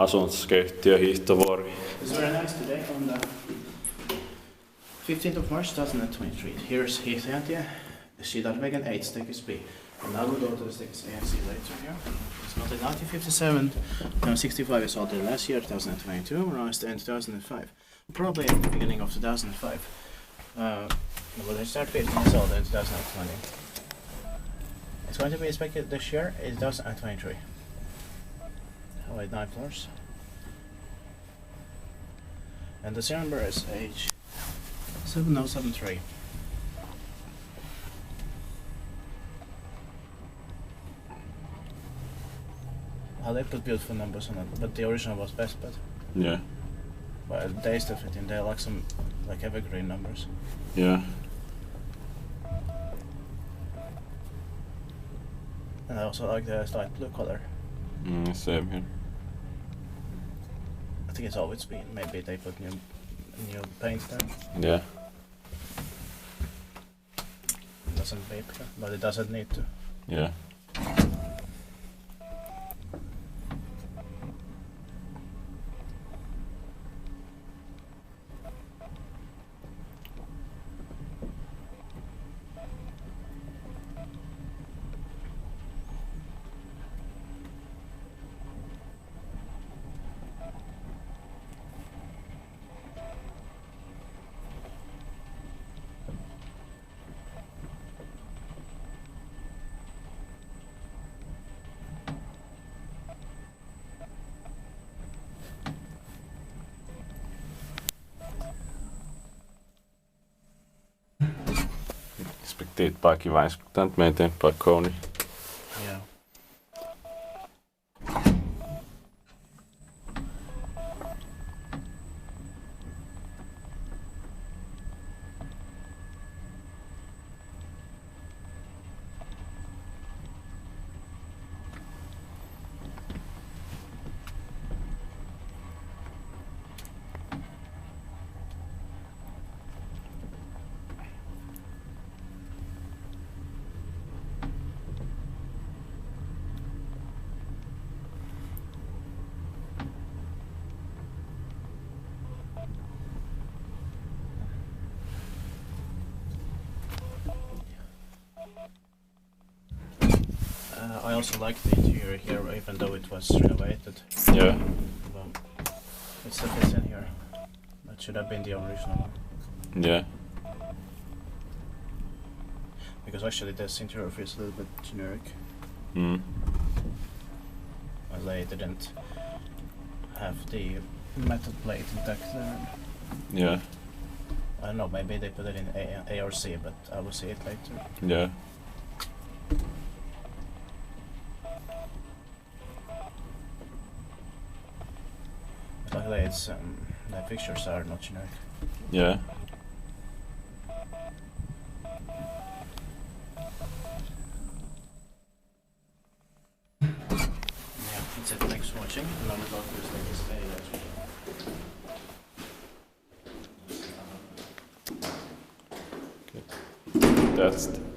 asuntosykeyhtiö Hiihtovuori. It's very nice today on the 15th of March 2023. Here's Hiihtäjäntie, Skidalvägen 8, Stekes B. And now we'll go to the Stekes A and C later here. It's built in 1957, 65 is altered last year, 2022, realized in 2005. Probably at the beginning of 2005. Well, they start being sold in 2020. It's going to be inspected this year in 2023. Wait, 9 floors. And the serial number is H7073. They put beautiful numbers on it, but the original was best, but Yeah. but they still fit in. They like some evergreen numbers. Yeah. And I also like the light blue color. Same here. I think it's always been. Maybe they put new paint there. Yeah. It doesn't beep, but it doesn't need to. Yeah. Inspekteetbara vai inspektera nyt meidän eteenpäin Kone. Yeah. I also like the interior here, even though it was renovated. Yeah. Well, it still fits in here. That should have been the original one. Yeah. Because actually this interior feels a little bit generic. Well, they didn't have the metal plate intact there. Yeah. I don't know, maybe they put it in A or C, but I will see it later. Yeah. Luckily, it's the fixtures are not generic. Yeah. Yeah, that's it. Thanks for watching. And now we'll go to the next day. That's